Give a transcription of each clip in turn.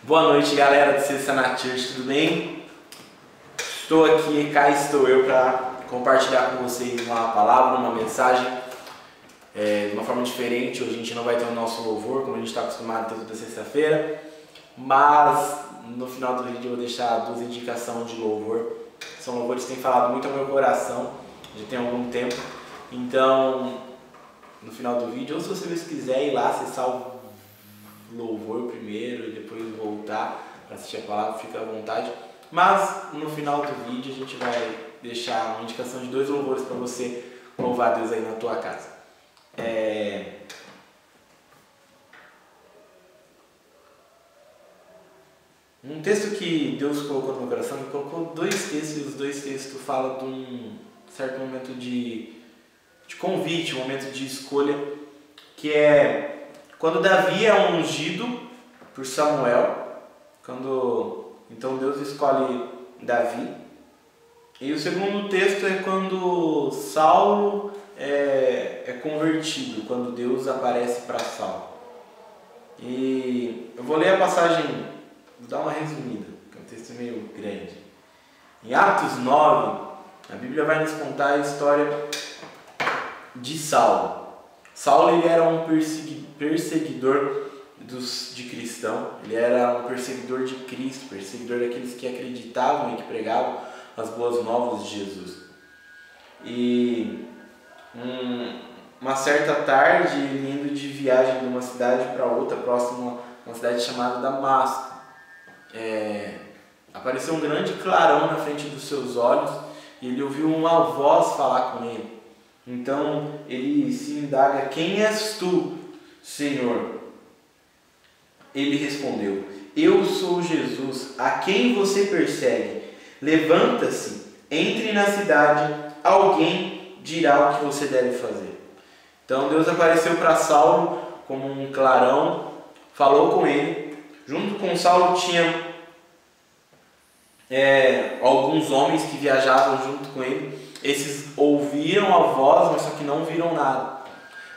Boa noite, galera do Sexta na Church, tudo bem? Estou aqui, cá estou eu para compartilhar com vocês uma palavra, uma mensagem de uma forma diferente. Hoje a gente não vai ter o nosso louvor, como a gente está acostumado a ter toda sexta-feira, mas no final do vídeo eu vou deixar duas indicações de louvor. São louvores que têm falado muito ao meu coração, já tem algum tempo. Então, no final do vídeo, ou se você quiser ir lá acessar o louvor primeiro e depois voltar para assistir a palavra, fica à vontade. Mas no final do vídeo a gente vai deixar uma indicação de dois louvores para você louvar a Deus aí na tua casa. Um texto que Deus colocou no meu coração, Ele colocou dois textos, e os dois textos falam de um certo momento de convite, um momento de escolha, que é quando Davi é ungido por Samuel, então Deus escolhe Davi. E o segundo texto é quando Saulo é convertido, quando Deus aparece para Saulo. E eu vou ler a passagem, vou dar uma resumida, que é um texto meio grande. Em Atos 9, a Bíblia vai nos contar a história de Saulo. Saulo ele era um perseguidor de cristão, ele era um perseguidor de Cristo, perseguidor daqueles que acreditavam e que pregavam as boas novas de Jesus. E uma certa tarde, ele indo de viagem de uma cidade para outra, próximo a uma cidade chamada Damasco, apareceu um grande clarão na frente dos seus olhos e ele ouviu uma voz falar com ele. Então ele se indaga: quem és tu, Senhor? Ele respondeu: eu sou Jesus, a quem você persegue. Levanta-se, entre na cidade, alguém dirá o que você deve fazer. Então Deus apareceu para Saulo como um clarão, falou com ele. Junto com Saulo tinha alguns homens que viajavam junto com ele. Esses ouviram a voz, mas só que não viram nada.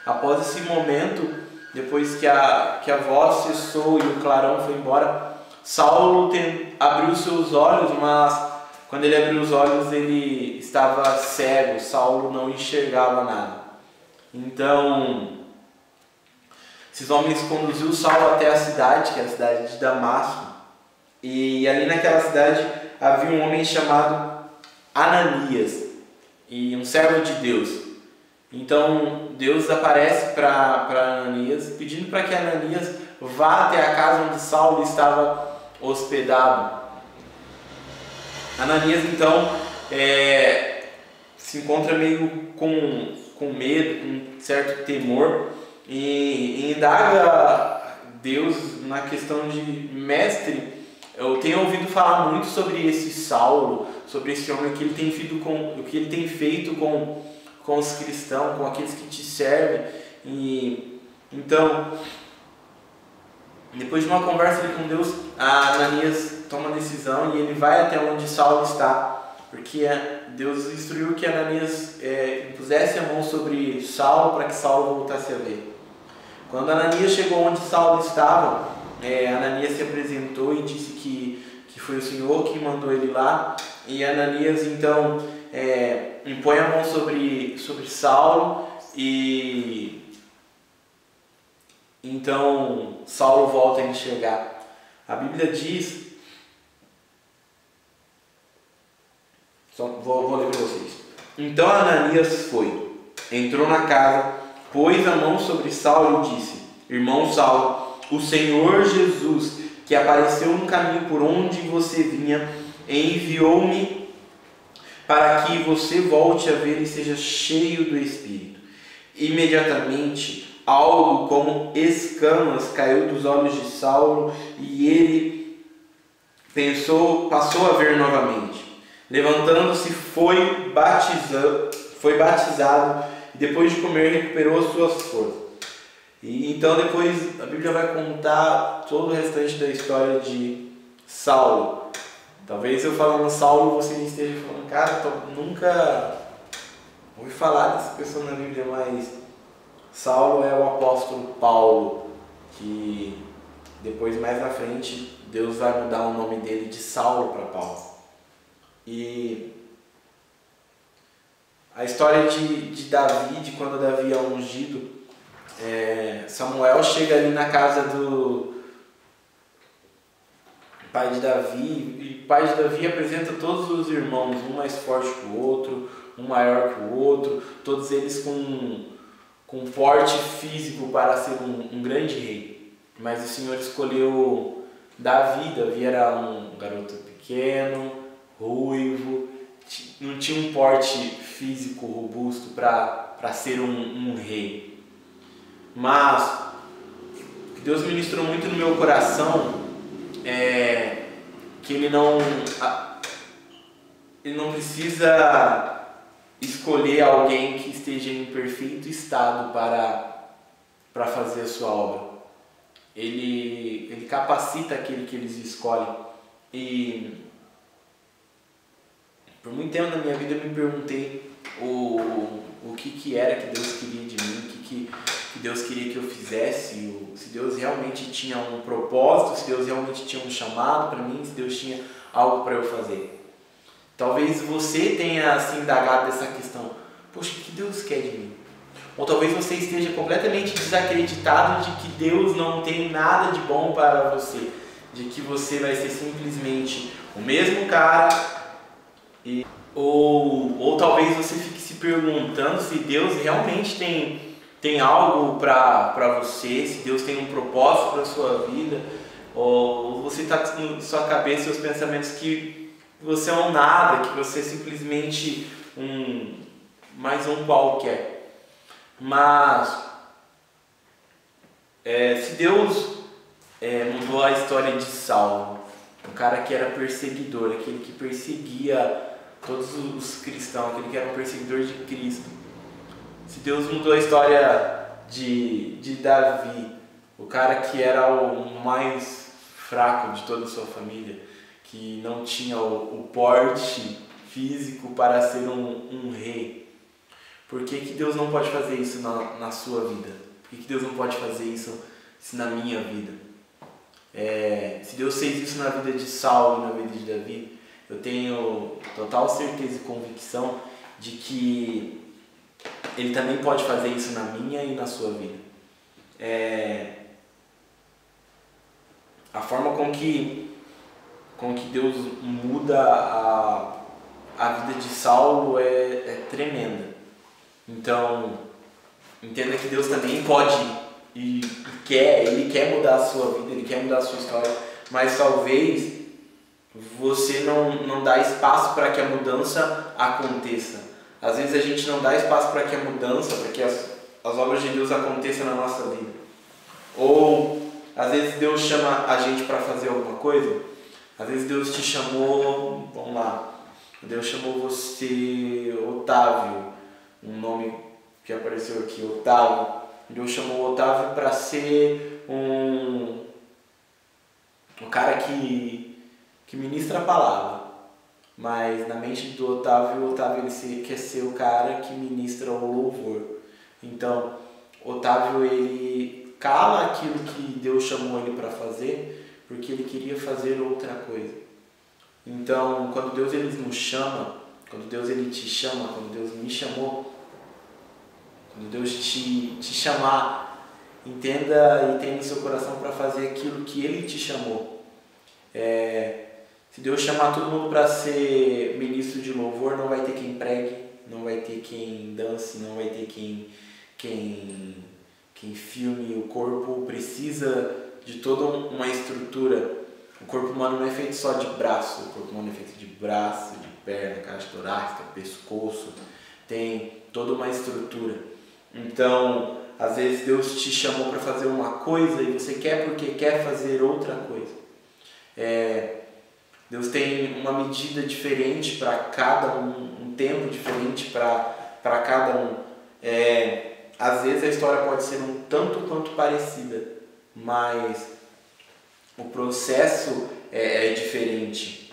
Após esse momento, depois que a voz cessou e o clarão foi embora, Saulo abriu seus olhos, mas quando ele abriu os olhos ele estava cego. Saulo não enxergava nada. Então, esses homens conduziram Saulo até a cidade, que era a cidade de Damasco. E ali naquela cidade havia um homem chamado Ananias, e um servo de Deus. Então Deus aparece para Ananias, pedindo para que Ananias vá até a casa onde Saulo estava hospedado. Ananias então se encontra meio com medo, com certo temor, e indaga Deus na questão de: mestre, eu tenho ouvido falar muito sobre esse Saulo, sobre esse homem, o que ele tem feito com os cristãos, com aqueles que te servem. E então, depois de uma conversa ali com Deus, Ananias toma uma decisão e ele vai até onde Saulo está, porque Deus instruiu que Ananias impusesse a mão sobre Saulo para que Saulo voltasse a ver. Quando Ananias chegou onde Saulo estava, Ananias se apresentou e disse que foi o Senhor que mandou ele lá. E Ananias então impõe a mão sobre Saulo, e então Saulo volta a enxergar. A Bíblia diz, vou ler para vocês. Então Ananias foi, entrou na casa, pôs a mão sobre Saulo e disse: irmão Saulo, o Senhor Jesus, que apareceu no caminho por onde você vinha, enviou-me para que você volte a ver e seja cheio do Espírito. Imediatamente, algo como escamas caiu dos olhos de Saulo e ele passou a ver novamente. Levantando-se, foi batizado e depois de comer recuperou as suas forças. E então depois a Bíblia vai contar todo o restante da história de Saulo. Talvez eu falando Saulo você esteja falando: cara, nunca ouvi falar dessa pessoa na Bíblia, mas Saulo é o apóstolo Paulo, que Depois, mais na frente, Deus vai mudar o nome dele de Saulo para Paulo. E a história de Davi, de quando Davi é ungido, Samuel chega ali na casa do pai de Davi, e o pai de Davi apresenta todos os irmãos, um mais forte que o outro, um maior que o outro, todos eles com porte físico para ser um grande rei. Mas o Senhor escolheu Davi. Davi era um garoto pequeno, ruivo, não tinha um porte físico robusto para ser um rei. Mas o que Deus ministrou muito no meu coração é que ele não precisa escolher alguém que esteja em perfeito estado para fazer a sua obra. Ele capacita aquele que eles escolhem. E por muito tempo na minha vida eu me perguntei o que era que Deus queria de mim, o que Deus queria que eu fizesse, se Deus realmente tinha um propósito, se Deus realmente tinha um chamado para mim, se Deus tinha algo para eu fazer. Talvez você tenha se indagado dessa questão: poxa, o que Deus quer de mim? Ou talvez você esteja completamente desacreditado de que Deus não tem nada de bom para você, de que você vai ser simplesmente o mesmo cara, ou talvez você fique se perguntando se Deus realmente tem algo para você, se Deus tem um propósito para a sua vida, ou você está com sua cabeça e os pensamentos que você é um nada, que você é simplesmente mais um qualquer. Mas se Deus mudou a história de Saulo, um cara que era perseguidor, aquele que perseguia todos os cristãos, aquele que era um perseguidor de Cristo, se Deus mudou a história de Davi, o cara que era o mais fraco de toda a sua família, que não tinha o porte físico para ser um rei, por que Deus não pode fazer isso na sua vida? Por que Deus não pode fazer isso na minha vida? Se Deus fez isso na vida de Saulo e na vida de Davi, eu tenho total certeza e convicção de que Ele também pode fazer isso na minha e na sua vida. A forma com que Deus muda a vida de Saulo é tremenda. Então, entenda que Deus também pode e quer, Ele quer mudar a sua vida, Ele quer mudar a sua história, mas talvez você não dá espaço para que a mudança aconteça. Às vezes a gente não dá espaço para que a mudança, para que as obras de Deus aconteçam na nossa vida. Ou às vezes Deus chama a gente para fazer alguma coisa. Às vezes Deus te chamou, vamos lá, Deus chamou você, Otávio, um nome que apareceu aqui, Otávio. Deus chamou o Otávio para ser um cara que ministra a palavra. Mas na mente do Otávio ele quer ser o cara que ministra o louvor. Então, Otávio ele cala aquilo que Deus chamou ele para fazer, porque ele queria fazer outra coisa. Então, quando Deus ele nos chama, quando Deus ele te chama, quando Deus me chamou, quando Deus te chamar, entenda e tenha no seu coração para fazer aquilo que Ele te chamou. Se Deus chamar todo mundo para ser ministro de louvor, não vai ter quem pregue, não vai ter quem dance, não vai ter quem filme. O corpo precisa de toda uma estrutura. O corpo humano não é feito só de braço, o corpo humano é feito de braço, de perna, caixa torácica, pescoço, tem toda uma estrutura. Então, às vezes Deus te chamou para fazer uma coisa e você quer porque quer fazer outra coisa. Deus tem uma medida diferente para cada um tempo diferente para cada um. Às vezes a história pode ser um tanto quanto parecida, mas o processo é diferente.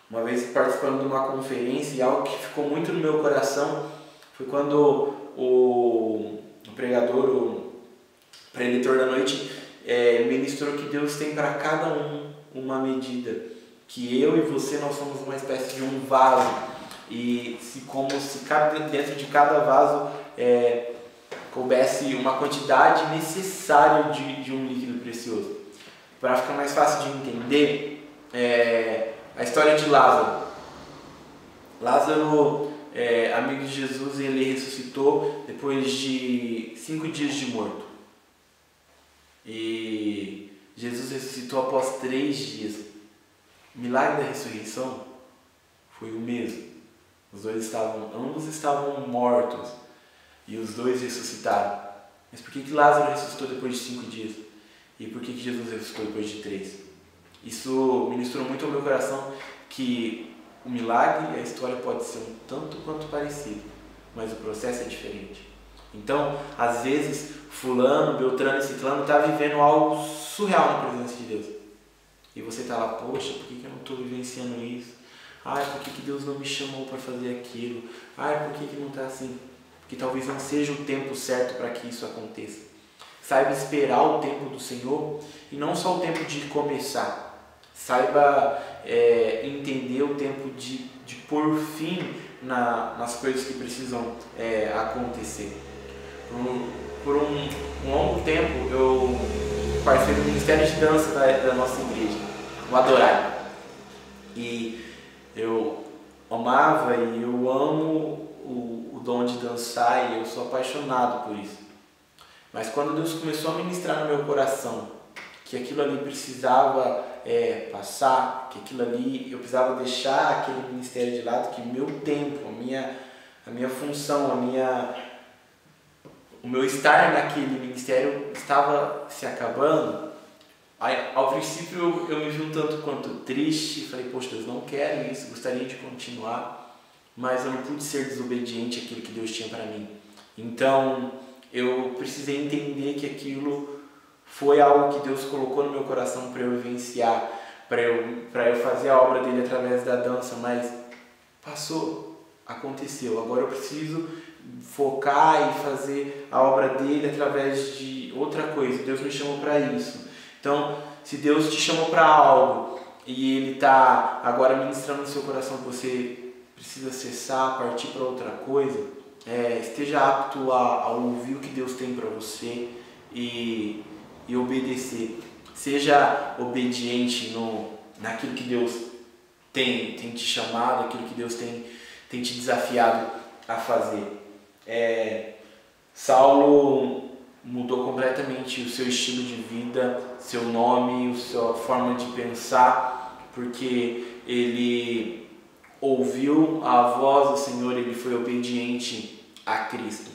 Uma vez participando de uma conferência, e algo que ficou muito no meu coração foi quando o pregador, o preletor da noite, ministrou que Deus tem para cada um uma medida, que eu e você nós somos uma espécie de um vaso, e como se dentro de cada vaso coubesse uma quantidade necessária de um líquido precioso. Para ficar mais fácil de entender, a história de Lázaro. Lázaro, amigo de Jesus, ele ressuscitou depois de 5 dias de morto. E Jesus ressuscitou após 3 dias. O milagre da ressurreição foi o mesmo. Ambos estavam mortos e os dois ressuscitaram. Mas por que Lázaro ressuscitou depois de 5 dias? E por que Jesus ressuscitou depois de 3? Isso ministrou muito ao meu coração, que o milagre e a história pode ser um tanto quanto parecido, mas o processo é diferente. Então, às vezes, fulano, beltrano e ciclano está vivendo algo surreal na presença de Deus. E você está lá, poxa, por que eu não estou vivenciando isso? Ai, por que Deus não me chamou para fazer aquilo? Ai, por que não está assim? Porque talvez não seja o tempo certo para que isso aconteça. Saiba esperar o tempo do Senhor, e não só o tempo de começar. Saiba entender o tempo de pôr fim nas coisas que precisam acontecer. Por um longo tempo eu participei do Ministério de Dança da nossa igreja, o Adorai. E eu amava e eu amo o dom de dançar, e eu sou apaixonado por isso. Mas quando Deus começou a ministrar no meu coração que aquilo ali precisava passar, que aquilo ali eu precisava deixar aquele ministério de lado, que o meu tempo, a minha função, o meu estar naquele ministério estava se acabando. Aí, ao princípio eu me vi um tanto quanto triste, falei, poxa, Deus, não quero isso, gostaria de continuar, mas eu não pude ser desobediente àquilo que Deus tinha para mim. Então eu precisei entender que aquilo foi algo que Deus colocou no meu coração para eu vivenciar, para eu fazer a obra dele através da dança, mas passou, aconteceu. Agora eu preciso focar e fazer a obra dele através de outra coisa. Deus me chamou para isso. Então, se Deus te chamou para algo e ele está agora ministrando no seu coração que você precisa cessar, partir para outra coisa, esteja apto a ouvir o que Deus tem para você e obedecer. Seja obediente naquilo que Deus tem te chamado, aquilo que Deus tem te desafiado a fazer. Saulo mudou completamente o seu estilo de vida, seu nome, a sua forma de pensar, porque ele ouviu a voz do Senhor, ele foi obediente a Cristo.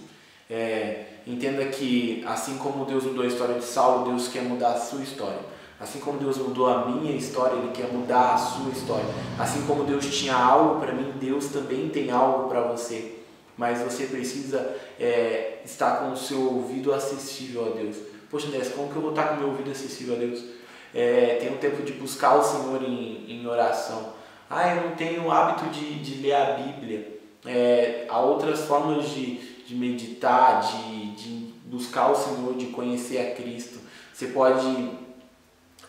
Entenda que assim como Deus mudou a história de Saulo, Deus quer mudar a sua história. Assim como Deus mudou a minha história, Ele quer mudar a sua história. Assim como Deus tinha algo para mim, Deus também tem algo para você. Mas você precisa estar com o seu ouvido acessível a Deus. Poxa, André, como que eu vou estar com o meu ouvido acessível a Deus? Tenho tempo de buscar o Senhor em oração. Eu não tenho o hábito de ler a Bíblia. Há outras formas de meditar, de buscar o Senhor, de conhecer a Cristo. Você pode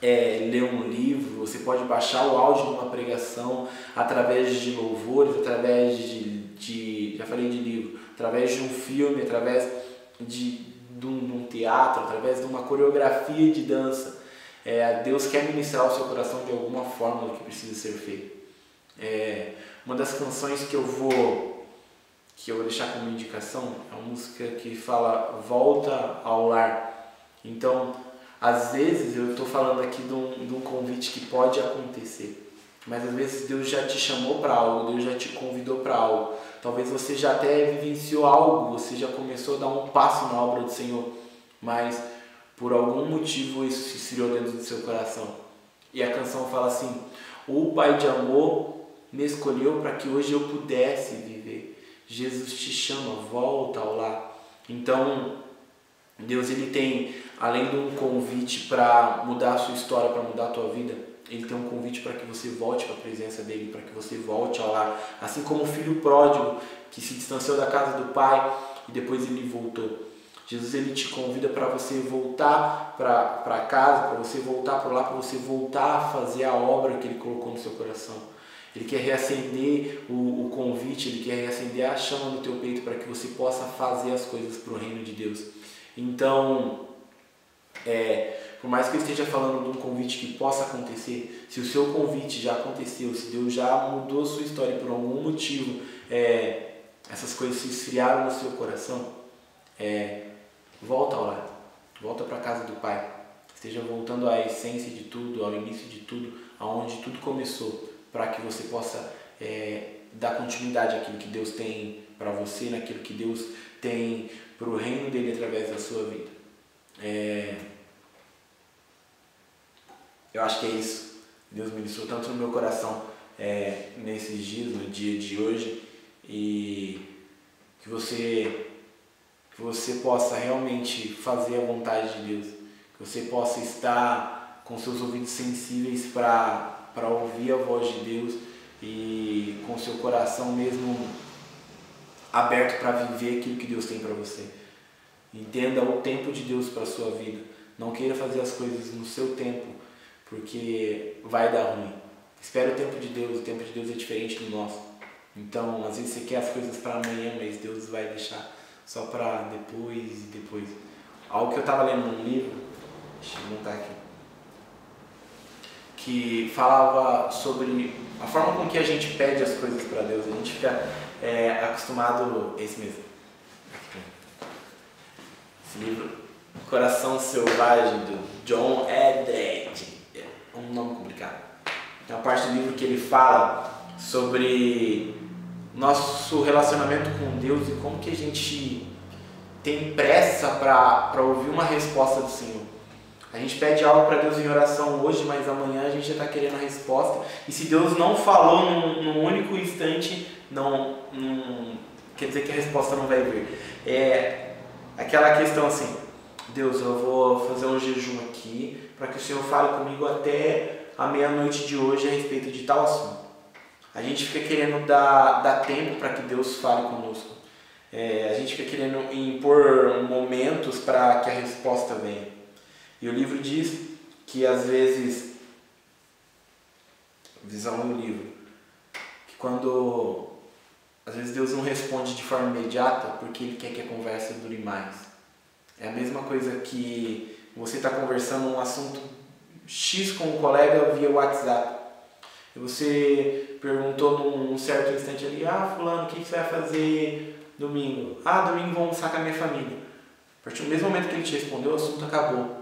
ler um livro, você pode baixar o áudio de uma pregação através de louvores, através já falei de livro, através de um filme, através de um teatro, através de uma coreografia de dança. Deus quer ministrar o seu coração de alguma forma do que precisa ser feito. Uma das canções que eu vou deixar como indicação é uma música que fala Volta ao Lar. Então, às vezes eu estou falando aqui de um convite que pode acontecer, mas às vezes Deus já te chamou para algo, Deus já te convidou para algo. Talvez você já até vivenciou algo, você já começou a dar um passo na obra do Senhor, mas por algum motivo isso se esfriou dentro do seu coração. E a canção fala assim: o Pai de amor me escolheu para que hoje eu pudesse viver. Jesus te chama, volta ao lar. Então, Deus ele tem, além de um convite para mudar a sua história, para mudar a tua vida, Ele tem um convite para que você volte para a presença dEle, para que você volte ao lar. Assim como o filho pródigo que se distanciou da casa do pai e depois ele voltou. Jesus ele te convida para você voltar para casa, para você voltar para lá, para você voltar a fazer a obra que Ele colocou no seu coração. Ele quer reacender o convite, Ele quer reacender a chama no teu peito para que você possa fazer as coisas para o reino de Deus. Então, por mais que eu esteja falando de um convite que possa acontecer, se o seu convite já aconteceu, se Deus já mudou a sua história por algum motivo, essas coisas se esfriaram no seu coração, volta ao lar, volta para a casa do Pai, esteja voltando à essência de tudo, ao início de tudo, aonde tudo começou, para que você possa dar continuidade àquilo que Deus tem para você, naquilo que Deus tem para o reino dele através da sua vida. Eu acho que é isso. Deus ministrou tanto no meu coração nesses dias, no dia de hoje, e que você possa realmente fazer a vontade de Deus, que você possa estar com seus ouvidos sensíveis para ouvir a voz de Deus e com seu coração mesmo aberto para viver aquilo que Deus tem para você. Entenda o tempo de Deus para a sua vida. Não queira fazer as coisas no seu tempo, porque vai dar ruim. Espera o tempo de Deus. O tempo de Deus é diferente do nosso. Então, às vezes você quer as coisas para amanhã, mas Deus vai deixar só para depois e depois. Algo que eu estava lendo num livro, deixa eu montar aqui, que falava sobre a forma com que a gente pede as coisas para Deus. A gente fica acostumado, esse mesmo, esse livro, Coração Selvagem, do John Eldredge, é um nome complicado. Tem uma parte do livro que ele fala sobre nosso relacionamento com Deus e como que a gente tem pressa para ouvir uma resposta do Senhor. A gente pede algo para Deus em oração hoje, mas amanhã a gente já está querendo a resposta. E se Deus não falou num único instante, não quer dizer que a resposta não vai vir. É aquela questão assim: Deus, eu vou fazer um jejum aqui para que o Senhor fale comigo até a meia-noite de hoje a respeito de tal assunto. A gente fica querendo dar tempo para que Deus fale conosco. A gente fica querendo impor momentos para que a resposta venha. E o livro diz que às vezes, visão no livro, que quando às vezes Deus não responde de forma imediata porque Ele quer que a conversa dure mais. É a mesma coisa que você está conversando um assunto X com um colega via WhatsApp. E você perguntou num certo instante ali: fulano, o que você vai fazer domingo? Domingo vou almoçar com a minha família. A partir do mesmo momento que ele te respondeu, o assunto acabou.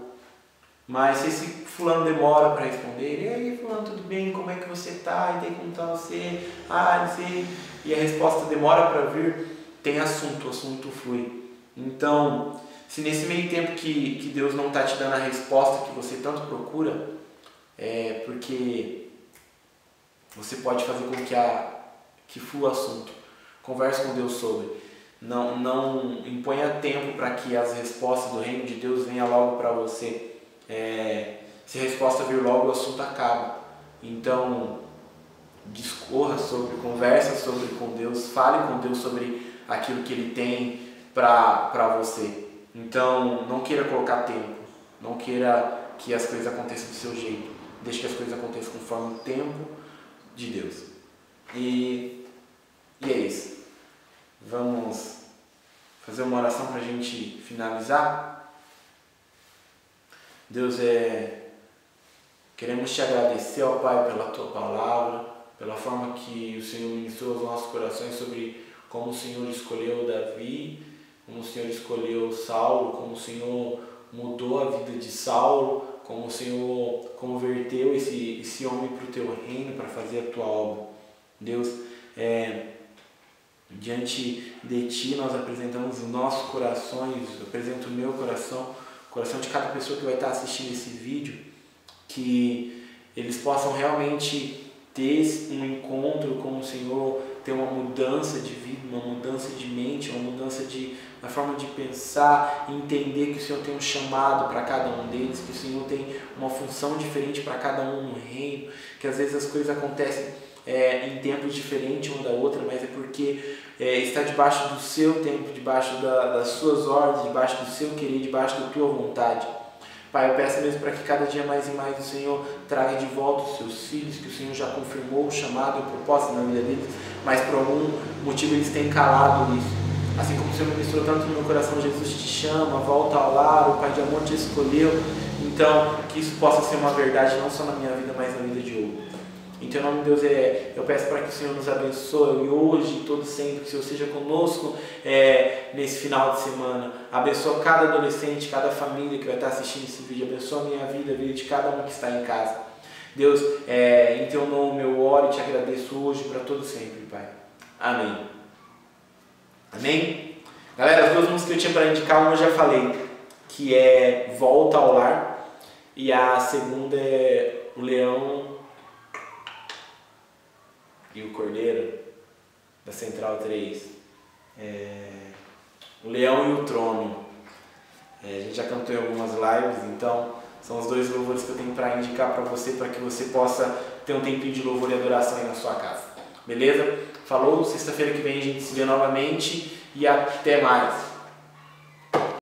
Mas se esse fulano demora para responder: e aí fulano, tudo bem? Como é que você tá? E daí como tá você? Não sei. E a resposta demora para vir, tem assunto, o assunto flui. Então, se nesse meio tempo que Deus não está te dando a resposta que você tanto procura, é porque você pode fazer com que flua o assunto. Converse com Deus sobre. Não imponha tempo para que as respostas do reino de Deus venham logo para você. Se a resposta vir logo, o assunto acaba. Então, discorra sobre, conversa sobre com Deus, fale com Deus sobre aquilo que Ele tem para você. Então, não queira colocar tempo, não queira que as coisas aconteçam do seu jeito. Deixe que as coisas aconteçam conforme o tempo de Deus. E é isso. Vamos fazer uma oração para a gente finalizar. Deus, queremos te agradecer, ó Pai, pela Tua Palavra, pela forma que o Senhor ministrou aos nossos corações sobre como o Senhor escolheu Davi, como o Senhor escolheu Saulo, como o Senhor mudou a vida de Saulo, como o Senhor converteu esse homem para o Teu reino, para fazer a Tua obra. Deus, diante de Ti nós apresentamos os nossos corações, eu apresento o meu coração, o coração de cada pessoa que vai estar assistindo esse vídeo, que eles possam realmente ter um encontro com o Senhor, ter uma mudança de vida, uma mudança de mente, uma mudança na forma de pensar, entender que o Senhor tem um chamado para cada um deles, que o Senhor tem uma função diferente para cada um no reino, que às vezes as coisas acontecem em tempos diferentes uma da outra, mas é porque está debaixo do seu tempo, debaixo das suas ordens, debaixo do seu querer, debaixo da tua vontade. Pai, eu peço mesmo para que cada dia mais e mais o Senhor traga de volta os seus filhos, que o Senhor já confirmou o chamado e o propósito na vida deles, mas por algum motivo eles têm calado isso. Assim como o Senhor ministrou tanto no meu coração, Jesus te chama, volta ao lar, o Pai de amor te escolheu. Então, que isso possa ser uma verdade não só na minha vida, mas na vida de outros. Em teu nome, Deus, eu peço para que o Senhor nos abençoe e hoje e todo sempre, que o Senhor seja conosco nesse final de semana. Abençoa cada adolescente, cada família que vai estar assistindo esse vídeo. Abençoa a minha vida, a vida de cada um que está em casa. Deus, em teu nome eu oro e te agradeço hoje para todo sempre, Pai. Amém. Amém? Galera, as duas músicas que eu tinha para indicar, uma eu já falei, que é Volta ao Lar, e a segunda é O Leão e o Cordeiro, da Central 3. O Leão e o Trono. A gente já cantou em algumas lives, então são os dois louvores que eu tenho para indicar para você, para que você possa ter um tempinho de louvor e adoração aí na sua casa. Beleza? Falou, sexta-feira que vem a gente se vê novamente e até mais.